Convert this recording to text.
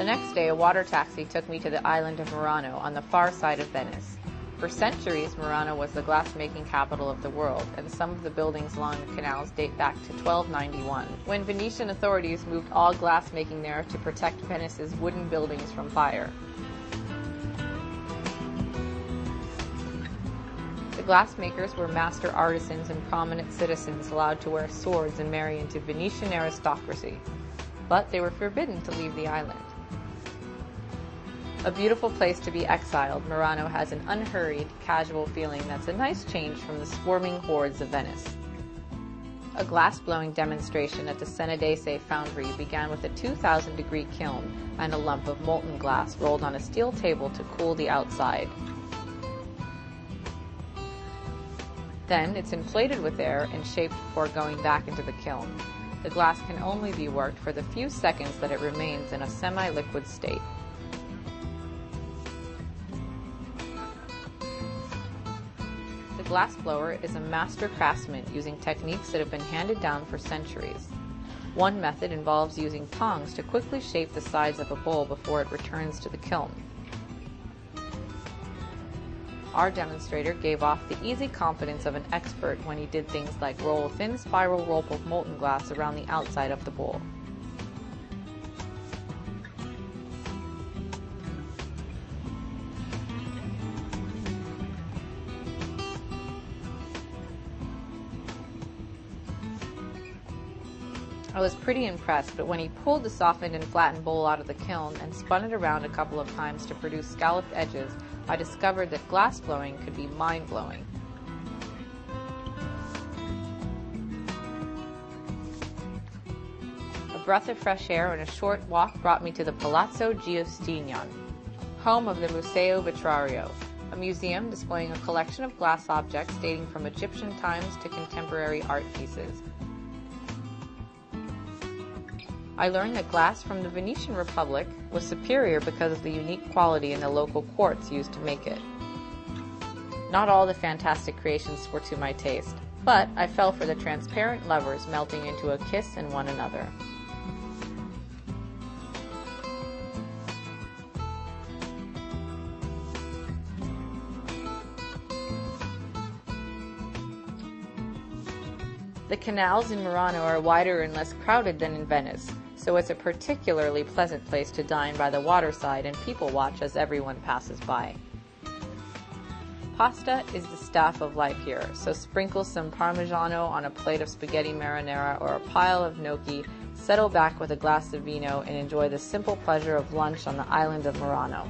next day, a water taxi took me to the island of Murano on the far side of Venice. For centuries, Murano was the glass-making capital of the world, and some of the buildings along the canals date back to 1291, when Venetian authorities moved all glass-making there to protect Venice's wooden buildings from fire. The glassmakers were master artisans and prominent citizens allowed to wear swords and marry into Venetian aristocracy, but they were forbidden to leave the island. A beautiful place to be exiled, Murano has an unhurried, casual feeling that's a nice change from the swarming hordes of Venice. A glass-blowing demonstration at the Senedese foundry began with a 2,000-degree kiln and a lump of molten glass rolled on a steel table to cool the outside. Then it's inflated with air and shaped before going back into the kiln. The glass can only be worked for the few seconds that it remains in a semi-liquid state. The glassblower is a master craftsman using techniques that have been handed down for centuries. One method involves using tongs to quickly shape the sides of a bowl before it returns to the kiln. Our demonstrator gave off the easy confidence of an expert when he did things like roll a thin spiral rope of molten glass around the outside of the bowl. I was pretty impressed, but when he pulled the softened and flattened bowl out of the kiln and spun it around a couple of times to produce scalloped edges, I discovered that glass blowing could be mind-blowing. A breath of fresh air and a short walk brought me to the Palazzo Giustinian, home of the Museo Vitrario, a museum displaying a collection of glass objects dating from Egyptian times to contemporary art pieces. I learned that glass from the Venetian Republic was superior because of the unique quality in the local quartz used to make it. Not all the fantastic creations were to my taste, but I fell for the transparent lovers melting into a kiss in one another. The canals in Murano are wider and less crowded than in Venice, so it's a particularly pleasant place to dine by the waterside and people watch as everyone passes by. Pasta is the staff of life here, so sprinkle some Parmigiano on a plate of spaghetti marinara or a pile of gnocchi, settle back with a glass of vino, and enjoy the simple pleasure of lunch on the island of Murano.